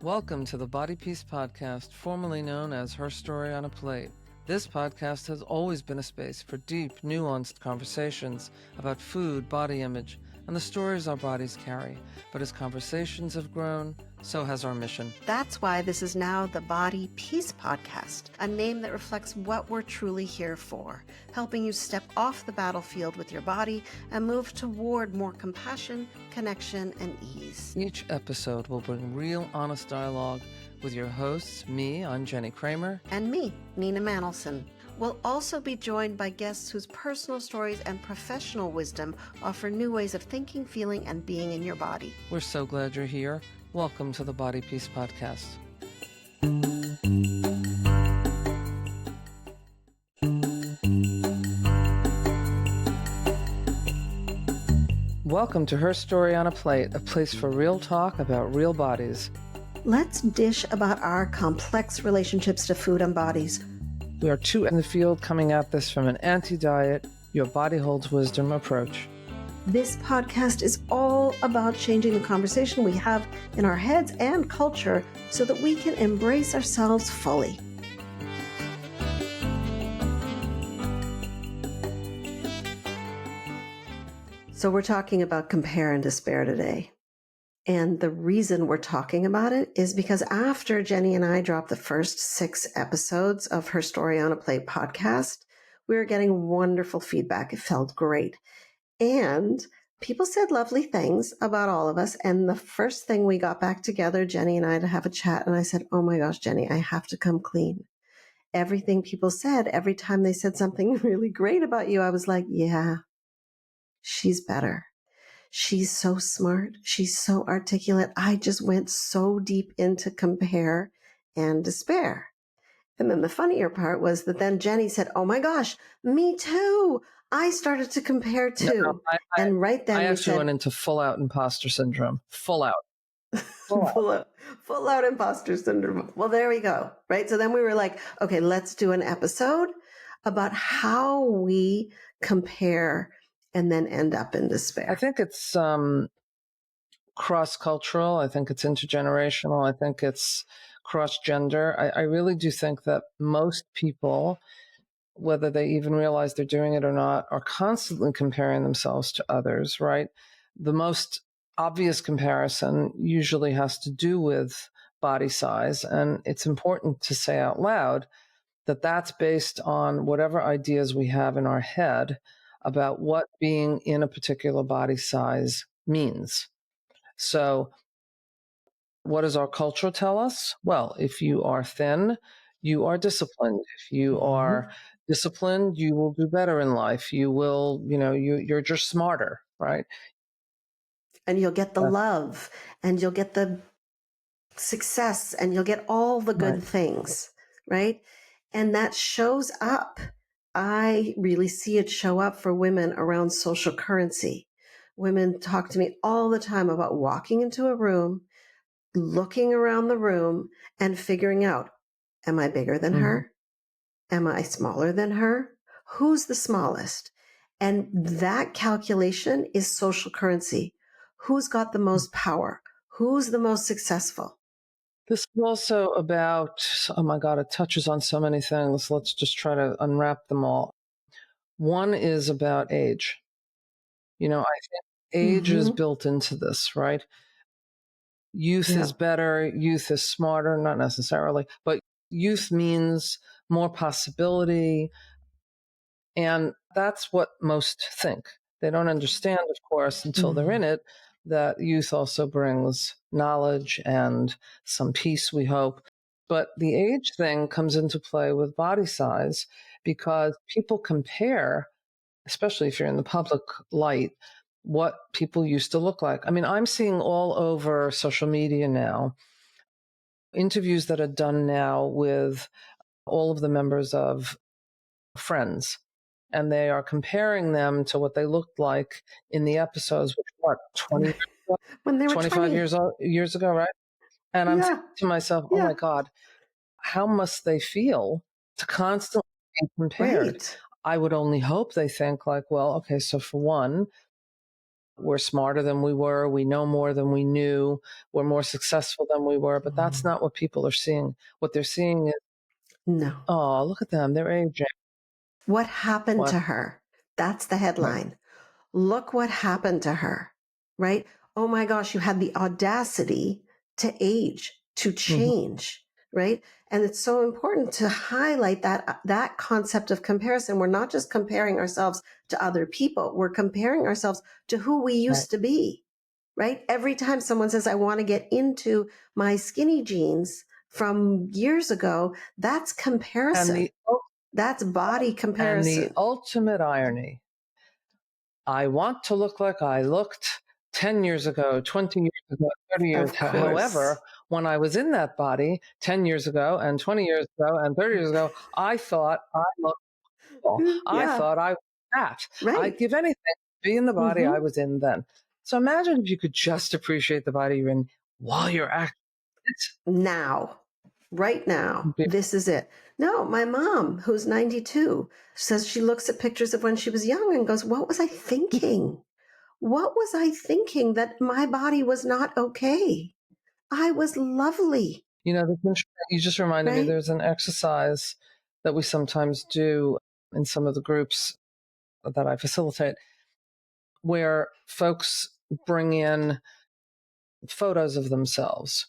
Welcome to the Body Peace Podcast, formerly known as Her Story on a Plate. This podcast has always been a space for deep, nuanced conversations about food, body image, and the stories our bodies carry. But as conversations have grown, so has our mission. That's why this is now the Body Peace Podcast, a name that reflects what we're truly here for, helping you step off the battlefield with your body and move toward more compassion, connection, and ease. Each episode will bring real, honest dialogue with your hosts, me, I'm Jennie Kramer. And me, Nina Manolson. We'll also be joined by guests whose personal stories and professional wisdom offer new ways of thinking, feeling, and being in your body. We're so glad you're here. Welcome to the Body Peace Podcast. Welcome to Her Story on a Plate, a place for real talk about real bodies. Let's dish about our complex relationships to food and bodies. We are two in the field coming at this from an anti-diet, your body holds wisdom approach. This podcast is all about changing the conversation we have in our heads and culture so that we can embrace ourselves fully. So we're talking about compare and despair today. And the reason we're talking about it is because after Jennie and I dropped the first 6 episodes of Her Story on a Plate podcast, we were getting wonderful feedback. It felt great. And people said lovely things about all of us. And the first thing we got back together, Jennie and I, to have a chat. And I said, oh my gosh, Jennie, I have to come clean. Everything people said, every time they said something really great about you, I was like, yeah, she's better. She's so smart. She's so articulate. I just went so deep into compare and despair. And then the funnier part was that then Jennie said, oh my gosh, me too. I started to compare too. No, and right then I we actually said, went into full out imposter syndrome. Full out. full out imposter syndrome. Well, there we go. Right. So then we were like, okay, let's do an episode about how we compare and then end up in despair. I think it's cross-cultural. I think it's intergenerational. I think it's cross-gender. I really do think that most people, whether they even realize they're doing it or not, are constantly comparing themselves to others, right? The most obvious comparison usually has to do with body size. And it's important to say out loud that that's based on whatever ideas we have in our head about what being in a particular body size means. So what does our culture tell us? Well, if you are thin, you are disciplined. If you are disciplined, you will do better in life. You will, you're just smarter, right? And you'll get the love and you'll get the success and you'll get all the good things, right? And that shows up. I really see it show up for women around social currency. Women talk to me all the time about walking into a room, looking around the room and figuring out, am I bigger than her? Am I smaller than her? Who's the smallest? And that calculation is social currency. Who's got the most power? Who's the most successful? This is also about, oh my God, it touches on so many things. Let's just try to unwrap them all. One is about age. I think age is built into this, right? Youth is better. Youth is smarter, not necessarily, but youth means more possibility. And that's what most think. They don't understand, of course, until they're in it, that youth also brings knowledge and some peace, we hope. But the age thing comes into play with body size because people compare, especially if you're in the public light, what people used to look like. I mean, I'm seeing all over social media now interviews that are done now with all of the members of Friends. And they are comparing them to what they looked like in the episodes, which 20 when they were 25 years ago, right? And I'm thinking to myself, oh my God, how must they feel to constantly be compared? Right. I would only hope they think like, well, okay, so for one, we're smarter than we were, we know more than we knew, we're more successful than we were, but that's not what people are seeing. What they're seeing is, No. oh, look at them, they're aging. What happened What? to her? That's the Right. headline. Look what happened to her, right? Oh my gosh, you had the audacity to age, to Mhm. change, right? And it's so important to highlight that concept of comparison. We're not just comparing ourselves to other people, we're comparing ourselves to who we Right. used to be, right? Every time someone says, I want to get into my skinny jeans from years ago, that's And comparison. the ul- That's body and the comparison. ultimate irony, I want to look like I looked 10 years ago, 20 years ago, 30 years. Of However, course. when I was in that body 10 years ago and 20 years ago and 30 years ago, I thought I looked cool. I Yeah, thought I was fat. I'd right. give anything to be in the body I Mhm. was in then. So imagine if you could just appreciate the body you're in while you're acting. Now, right now, this is it. No, my mom, who's 92, says she looks at pictures of when she was young and goes, what was I thinking? What was I thinking that my body was not okay? I was lovely, You just reminded me right? there's an exercise that we sometimes do in some of the groups that I facilitate where folks bring in photos of themselves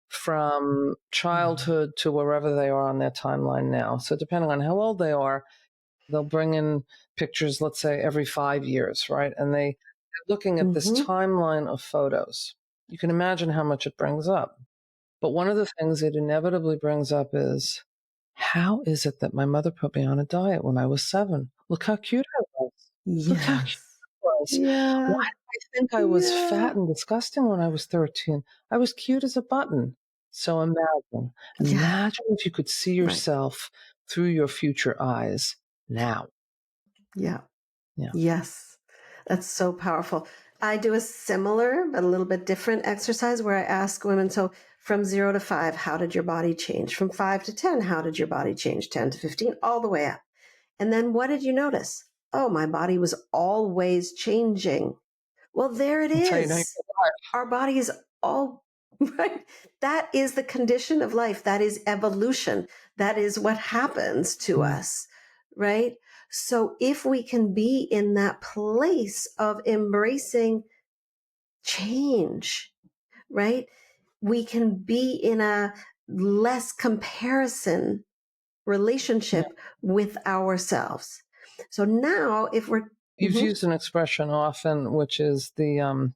from childhood to wherever they are on their timeline now. So, depending on how old they are, they'll bring in pictures, let's say every 5 years, right? And they're looking at this Mm-hmm. timeline of photos. You can imagine how much it brings up. But one of the things it inevitably brings up is, how is it that my mother put me on a diet when I was 7? Look how cute I was. Look how cute Yes. I was. Why Yeah. did I think I was Yeah. fat and disgusting when I was 13? I was cute as a button. So Yeah. imagine if you could see Right. yourself through your future eyes now. Yeah. Yeah. Yes, that's so powerful. I do a similar but a little bit different exercise where I ask women, so from 0 to 5, how did your body change? From 5 to 10, how did your body change? 10 to 15, all the way up. And then what did you notice? Oh, my body was always changing. Well, there it That's how you know you're is. alive. Our body is all right. That is the condition of life. That is evolution. That is what happens to Mm. us, right? So if we can be in that place of embracing change, right? We can be in a less comparison Yeah. relationship with ourselves. So now if we're, You've Mhm. used an expression often, which is the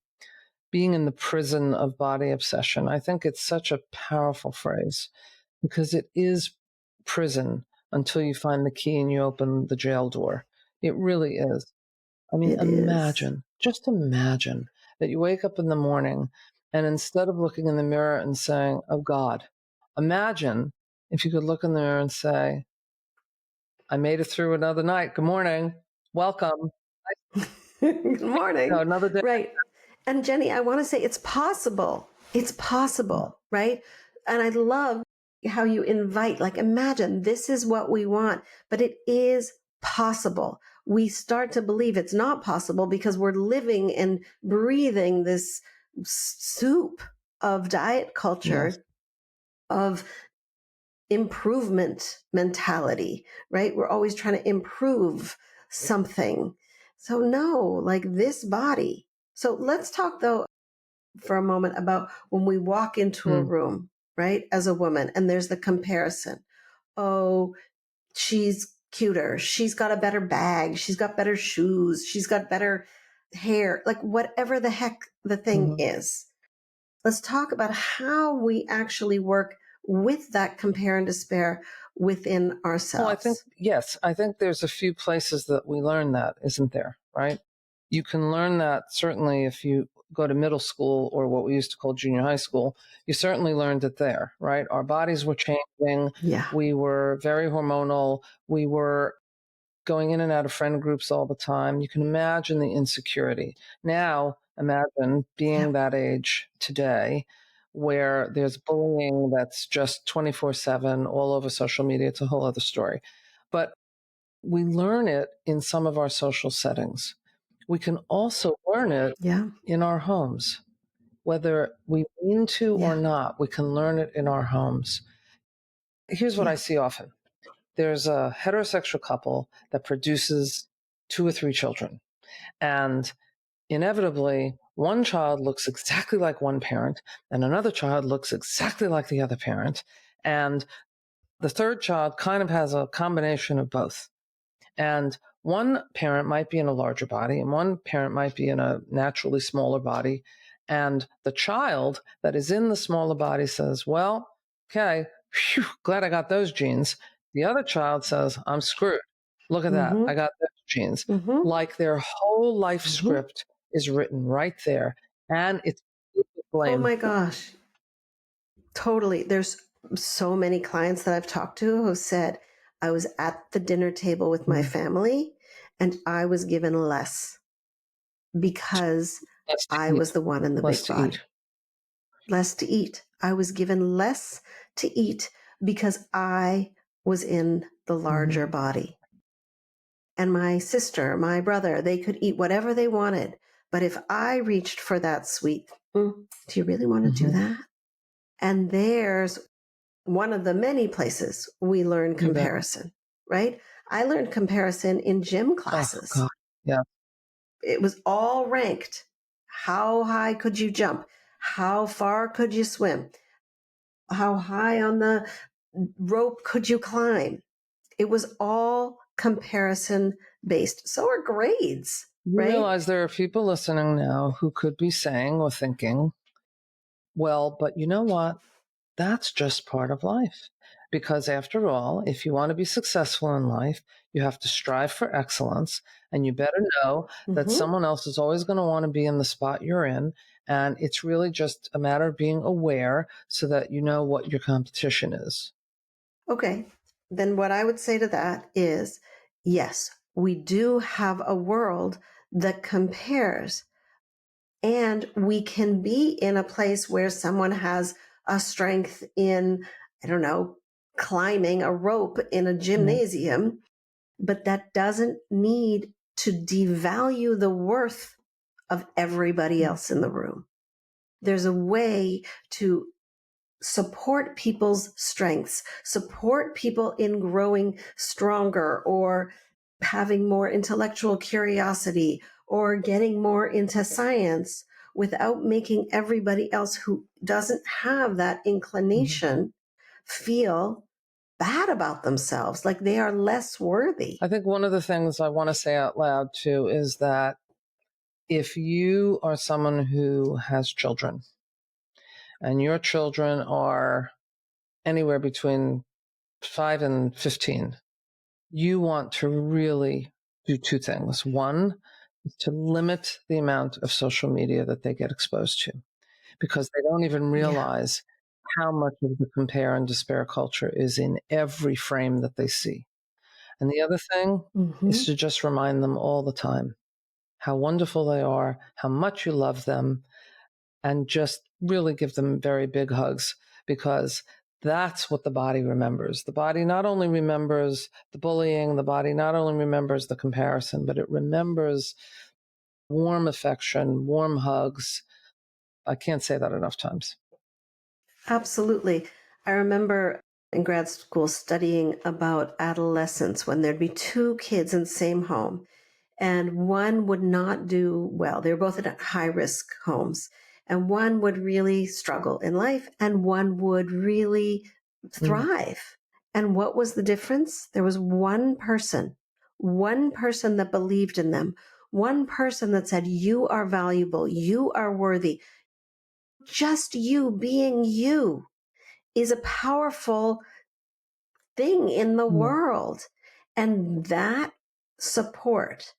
being in the prison of body obsession. I think it's such a powerful phrase because it is prison until you find the key and you open the jail door. It really is. I mean, It is. just imagine that you wake up in the morning and instead of looking in the mirror and saying, oh God, imagine if you could look in the mirror and say, I made it through another night. Good morning. Welcome. Good morning. Another day. Right. And Jenny, I want to say it's possible. It's possible, right? And I love how you invite, like, imagine this is what we want, but it is possible. We start to believe it's not possible because we're living and breathing this soup of diet Yes. culture, of improvement mentality, right? We're always trying to improve something. So no, like this body. So let's talk though for a moment about when we walk into a Hmm. room, right? As a woman, and there's the comparison. Oh, she's cuter. She's got a better bag. She's got better shoes. She's got better hair, like whatever the heck the thing Mhm. is. Let's talk about how we actually work with that compare and despair within Well, I think, ourselves. yes, I think there's a few places that we learn that, isn't there? Right? You can learn that certainly if you go to middle school or what we used to call junior high school. You certainly learned it there, right? Our bodies were changing. Yeah. We were very hormonal. We were going in and out of friend groups all the time. You can imagine the insecurity. Now, imagine being Yep. that age today where there's bullying that's just 24/7 all over social media. It's a whole other story. But we learn it in some of our social settings. We can also learn it Yeah. in our homes. Whether we mean to or Yeah. not, we can learn it in our homes. Here's what I Yeah. see often. There's a heterosexual couple that produces 2 or 3 children. And inevitably, one child looks exactly like one parent, and another child looks exactly like the other parent. And the third child kind of has a combination of both. And one parent might be in a larger body, and one parent might be in a naturally smaller body. And the child that is in the smaller body says, well, okay, phew, glad I got those genes. The other child says, I'm screwed. Look at that. I Mm-hmm. got those genes. Mm-hmm. Like their whole life Mm-hmm. script is written right there. And it's Oh blame. my gosh. Totally. There's so many clients that I've talked to who said, I was at the dinner table with my Mm. family and I was given less because Less to I eat. was the one in the Less big to eat. body. Less to eat. I was given less to eat because I was in the Mm-hmm. larger body. And my sister, my brother, they could eat whatever they wanted. But if I reached for that sweet, do you really want to do Mm-hmm. that? And there's one of the many places we learn You bet. comparison, right? I learned comparison in gym Oh, classes. God. Yeah. It was all ranked. How high could you jump? How far could you swim? How high on the rope could you climb? It was all comparison based. So are grades, You right? realize there are people listening now who could be saying or thinking, well, but you know what? That's just part of life. Because after all, if you want to be successful in life, you have to strive for excellence. And you better know that Mm-hmm. someone else is always going to want to be in the spot you're in. And it's really just a matter of being aware so that you know what your competition is. Okay. Then what I would say to that is yes, we do have a world that compares, and we can be in a place where someone has a strength in, I don't know, climbing a rope in a Mhm. gymnasium, but that doesn't need to devalue the worth of everybody else in the room. There's a way to support people's strengths, support people in growing stronger or having more intellectual curiosity or getting more into science without making everybody else who doesn't have that Mhm. inclination feel bad about themselves, like they are less worthy. I think one of the things I want to say out loud too is that if you are someone who has children and your children are anywhere between 5 and 15, you want to really do 2 things. One is to limit the amount of social media that they get exposed to because they don't even Yeah. realize how much of the compare and despair culture is in every frame that they see. And the other thing is Hmm. to just remind them all the time how wonderful they are, how much you love them, and just really give them very big hugs because that's what the body remembers. The body not only remembers the bullying, the body not only remembers the comparison, but it remembers warm affection, warm hugs. I can't say that enough times. Absolutely. I remember in grad school studying about adolescence when there'd be two kids in the same home and one would not do well. They were both in high risk homes, and one would really struggle in life and one would really Mm. thrive. And what was the difference? There was one person that believed in them, one person that said, you are valuable, you are worthy. Just you being you is a powerful thing in the Mm. world. And that support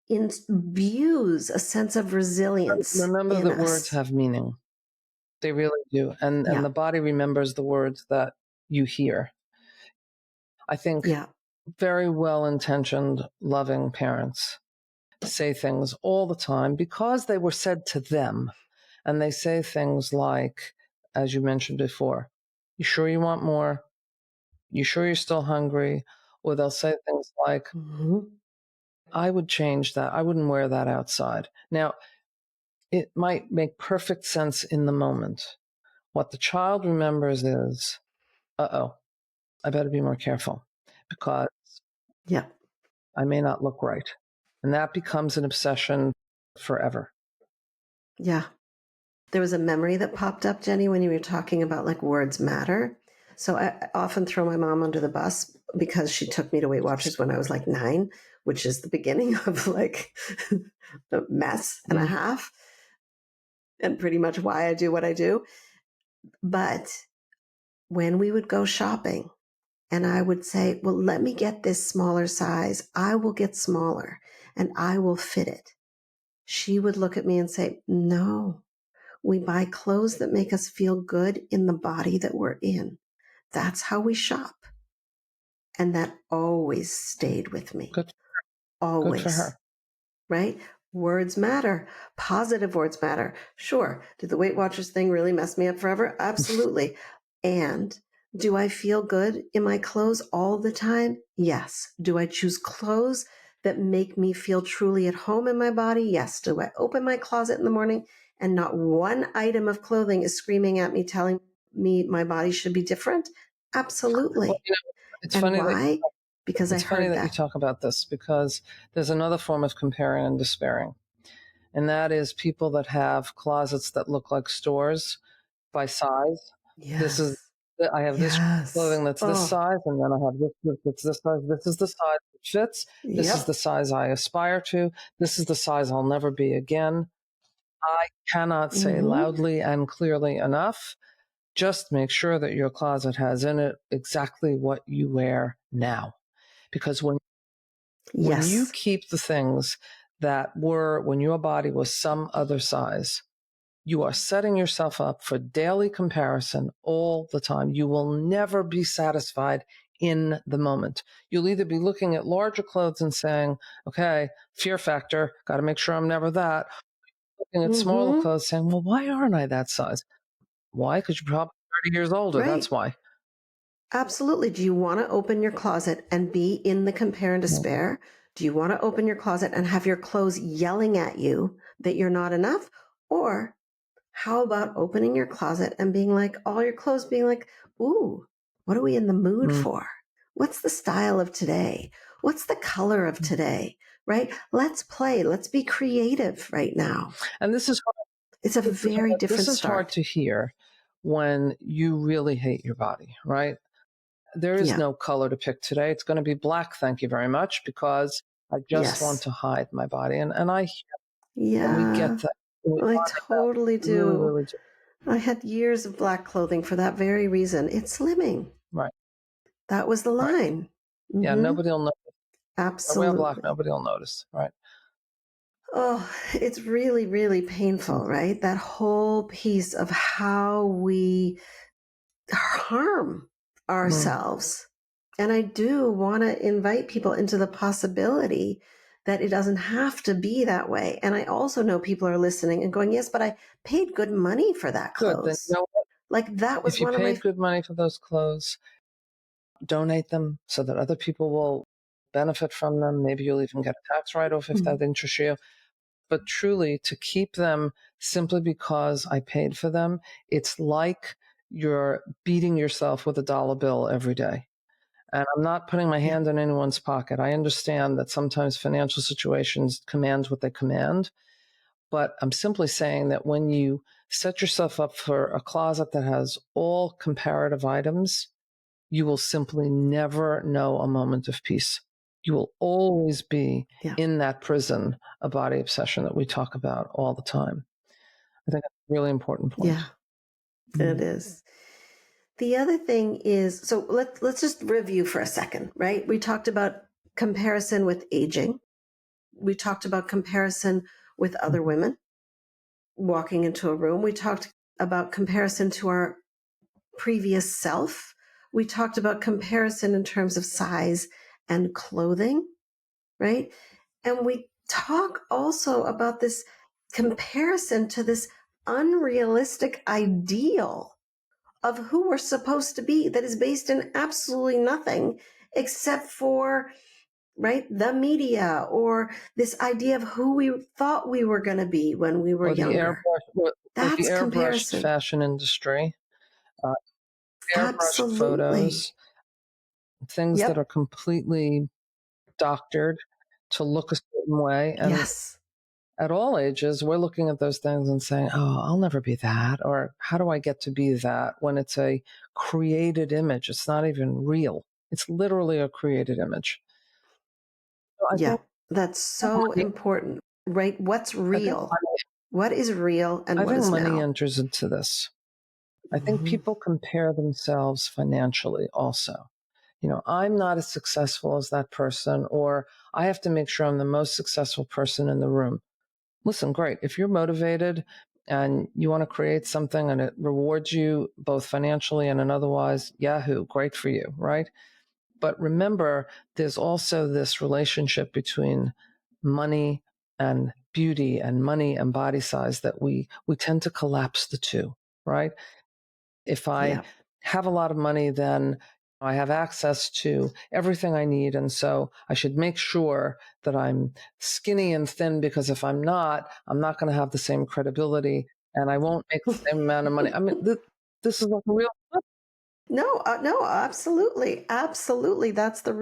imbues a sense of resilience Remember in that words us. have meaning. They really do. And Yeah. the body remembers the words that you hear. I think Yeah. very well intentioned, loving parents say things all the time because they were said to them. And they say things like, as you mentioned before, you sure you want more? You sure you're still hungry? Or they'll say things like, Hmm. I would change that. I wouldn't wear that outside. Now, it might make perfect sense in the moment. What the child remembers is, uh-oh, I better be more careful because Yeah. I may not look right. And that becomes an obsession forever. Yeah. There was a memory that popped up, Jenny, when you were talking about like words matter. So I often throw my mom under the bus because she took me to Weight Watchers when I was like 9, which is the beginning of like a mess and a half, and pretty much why I do what I do. But when we would go shopping and I would say, well, let me get this smaller size, I will get smaller and I will fit it. She would look at me and say, no, we buy clothes that make us feel good in the body that we're in. That's how we shop. And that always stayed with me. Good, good for Always. her. Right? Words matter. Positive words matter. Sure. Did the Weight Watchers thing really mess me up forever? Absolutely. And do I feel good in my clothes all the time? Yes. Do I choose clothes that make me feel truly at home in my body? Yes. Do I open my closet in the morning and not one item of clothing is screaming at me, telling me my body should be different? Well, Absolutely. it's And funny that why? Because I heard you that. talk about this because there's another form of comparing and despairing. And that is people that have closets that look like stores by size. This is, Yes. I have this Yes. clothing that's this Oh, size, and then I have this that's this size. This is the size that fits. This is the yep. size I aspire to. This is the size I'll never be again. I cannot say Mm-hmm. loudly and clearly enough. Just make sure that your closet has in it exactly what you wear now. Because when you Yes. keep the things that were when your body was some other size, you are setting yourself up for daily comparison all the time. You will never be satisfied in the moment. You'll either be looking at larger clothes and saying, okay, fear factor, got to make sure I'm never that. Looking at smaller Mm-hmm. clothes saying, well, why aren't I that size? Why? Because you're probably 30 years older. That's Right. why. Absolutely. Do you want to open your closet and be in the compare and Mm, despair? Do you want to open your closet and have your clothes yelling at you that you're not enough? Or how about opening your closet and being like, all your clothes being like, ooh, what are we in the mood mm, for? What's the style of today? What's the color of mm. today? Right? Let's play. Let's be creative right now. And It's a very this different is hard start. to hear when you really hate your body, right? There is Yeah. no color to pick today. It's going to be black, thank you very much, because I just want Yes. to hide my body. And we get Yeah. that. We I want it that way. totally We really, do. really do. I had years of black clothing for that very reason. It's slimming. Right, That was the right. line. Yeah, Mm-hmm. nobody will know. I wear black, Absolutely. nobody will notice. Right. Oh, it's really, really Mm, painful, right? That whole piece of how we harm mm. ourselves. And I do want to invite people into the possibility that it doesn't have to be that way. And I also know people are listening and going, yes, but I paid good money for that Good. Then you clothes. know what? Like that was If you one of my, paid good money for those clothes, donate them so that other people will benefit from them. Maybe you'll even get a tax write-off if that interests you. But truly, to keep them simply because I paid for them, it's like you're beating yourself with a dollar bill every day. And I'm not putting my yeah, hand in anyone's pocket. I understand that sometimes financial situations command what they command, but I'm simply saying that when you set yourself up for a closet that has all comparative items, you will simply never know a moment of peace. You will always be yeah, in that prison of body obsession that we talk about all the time. I think that's a really important point. yeah, it Mm. is. The other thing is, so let's just review for a second, right? We talked about comparison with aging. We talked about comparison with other Mhm. women walking into a room. We talked about comparison to our previous self. We talked about comparison in terms of size and clothing, right? And we talk also about this comparison to this unrealistic ideal of who we're supposed to be that is based in absolutely nothing except for right? The media, or this idea of who we thought we were going to be when we were Or the younger. the That's airbrushed comparison. fashion industry, uh, airbrushed Absolutely. photos, things that are Yep. completely doctored to look a certain way. And Yes. at all ages, we're looking at those things and saying, oh, I'll never be that. Or how do I get to be that when it's a created image? It's not even real. It's literally a created image. So Yeah. That's so money, important, right? What's I think real? money, What is real and I what think is money now? enters into this. I think Hmm. people compare themselves financially also. I'm not as successful as that person, or I have to make sure I'm the most successful person in the room. Listen, great. If you're motivated and you want to create something and it rewards you both financially and in otherwise, yahoo, great for you, right? But remember, there's also this relationship between money and beauty and money and body size that we tend to collapse the two, right? If I Yeah. have a lot of money, then I have access to everything I need. And so I should make sure that I'm skinny and thin, because if I'm not going to have the same credibility and I won't make the same amount of money. I mean, this is like a real, No, no, absolutely. Absolutely. That's the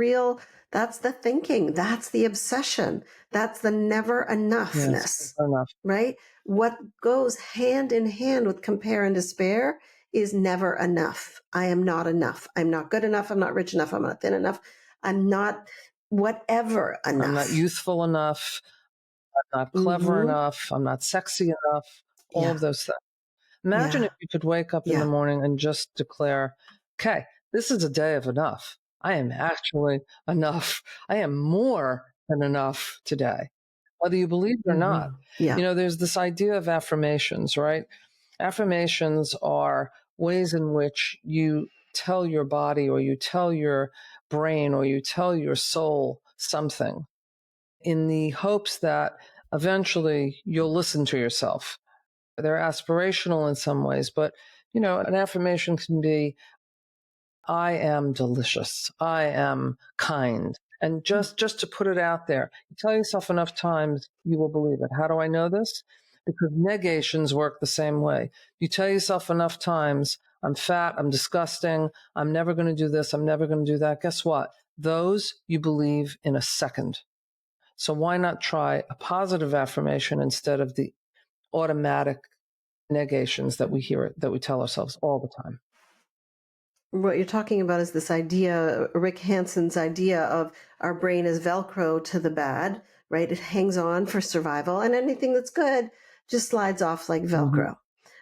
thinking. That's the obsession. That's the never yes, enoughness, fair enough. right? What goes hand in hand with compare and despair is never enough. I am not enough. I'm not good enough. I'm not rich enough. I'm not thin enough. I'm not whatever I'm not enough. youthful enough. I'm not clever Hmm. enough. I'm not sexy enough. All Yeah. of those things. Imagine if Yeah. you could wake up in the Yeah. morning and just declare, okay, this is a day of enough. I am actually enough. I am more than enough today, whether you believe it or not. Hmm. Yeah. There's this idea of affirmations, right? Affirmations are ways in which you tell your body, or you tell your brain, or you tell your soul something in the hopes that eventually you'll listen to yourself. They're aspirational in some ways, but an affirmation can be, I am delicious. I am kind. And just to put it out there, you tell yourself enough times, you will believe it. How do I know this? Because negations work the same way. You tell yourself enough times, I'm fat, I'm disgusting, I'm never going to do this, I'm never going to do that. Guess what? Those you believe in a second. So why not try a positive affirmation instead of the automatic negations that that we tell ourselves all the time? What you're talking about is this idea, Rick Hanson's idea of our brain is Velcro to the bad, right? It hangs on for survival, and anything that's good just slides off like Mm-hmm. Velcro.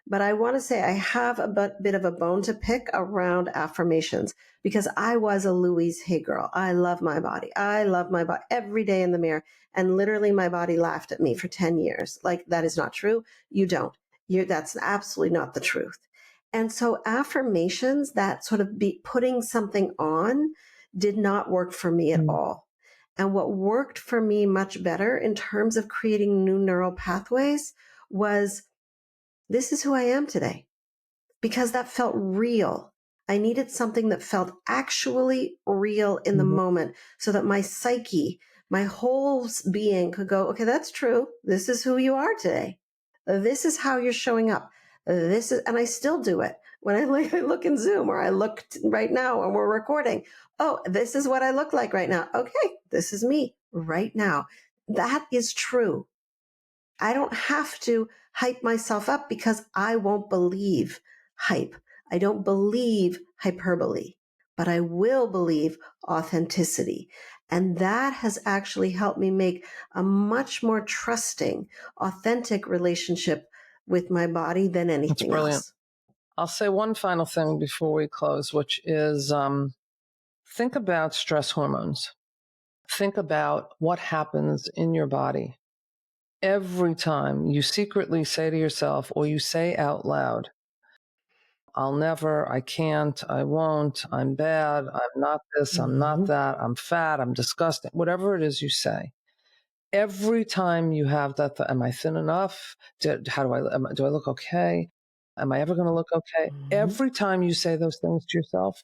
But I want to say I have a bit of a bone to pick around affirmations because I was a Louise Hay girl. I love my body. I love my body every day in the mirror. And literally, my body laughed at me for 10 years. Like, that is not true. You don't. That's absolutely not the truth. And so affirmations, that sort of be putting something on, did not work for me at all. And what worked for me much better in terms of creating new neural pathways was, this is who I am today, because that felt real. I needed something that felt actually real in the Mm-hmm. moment so that my psyche, my whole being could go, okay, that's true. This is who you are today. This is how you're showing up. And I still do it when I look in Zoom, or I look right now when we're recording. Oh, this is what I look like right now. Okay, this is me right now. That is true. I don't have to hype myself up because I won't believe hype. I don't believe hyperbole, but I will believe authenticity. And that has actually helped me make a much more trusting, authentic relationship with my body than That's anything brilliant. else. I'll say one final thing before we close, which is think about stress hormones. Think about what happens in your body every time you secretly say to yourself, or you say out loud, I'll never, I can't, I won't, I'm bad, I'm not this, I'm not Mhm. that, I'm fat, I'm disgusting, whatever it is you say. Every time you have that, am I thin enough? Do I look okay? Am I ever going to look okay? Mhm. Every time you say those things to yourself,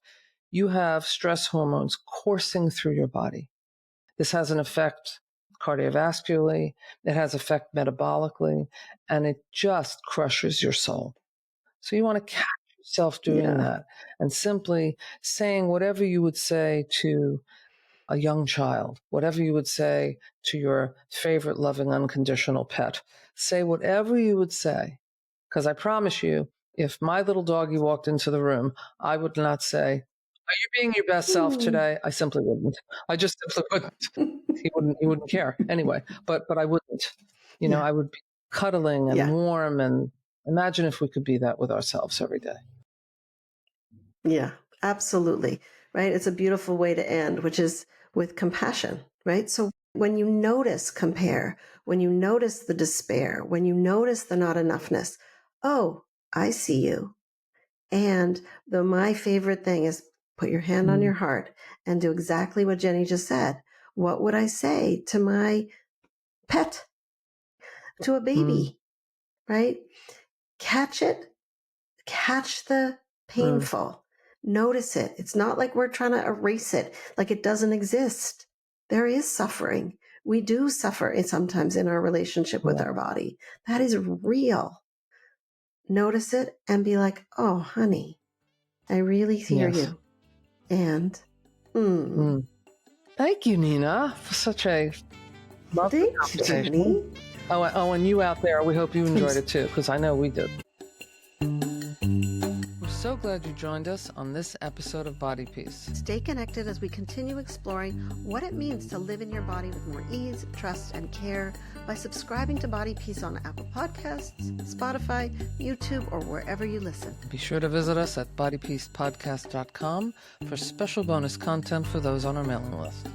you have stress hormones coursing through your body. This has an effect cardiovascularly, it has effect metabolically, and it just crushes your soul. So you want to catch yourself doing Yeah. that and simply saying whatever you would say to a young child, whatever you would say to your favorite loving unconditional pet. Say whatever you would say. Because I promise you, if my little doggy walked into the room, I would not say, "Are you being your best self Hmm. today?" I simply wouldn't. I just simply wouldn't. He wouldn't care anyway. But I wouldn't. Yeah. I would be cuddling and Yeah. warm, and imagine if we could be that with ourselves every day. Yeah. Absolutely. Right. It's a beautiful way to end, which is with compassion. Right. So when you notice compare, when you notice the despair, when you notice the not enoughness, oh, I see you. And my favorite thing is put your hand on Mm, your heart and do exactly what Jenny just said. What would I say to my pet, to a mm, baby, right? Catch it, catch the mm. painful, notice it. It's not like we're trying to erase it, like it doesn't exist. There is suffering. We do suffer sometimes in our relationship with Yeah. our body. That is real. Notice it and be like, oh, honey, I really hear Yes. you. And, mm, Mm. Thank you, Nina, for such a lovely thanks, conversation. Jenny. And you out there, we hope you I'm enjoyed it too, because I know we did. We're so glad you joined us on this episode of Body Peace. Stay connected as we continue exploring what it means to live in your body with more ease, trust, and care by subscribing to Body Peace on Apple Podcasts, Spotify, YouTube, or wherever you listen. Be sure to visit us at bodypeacepodcast.com for special bonus content for those on our mailing list.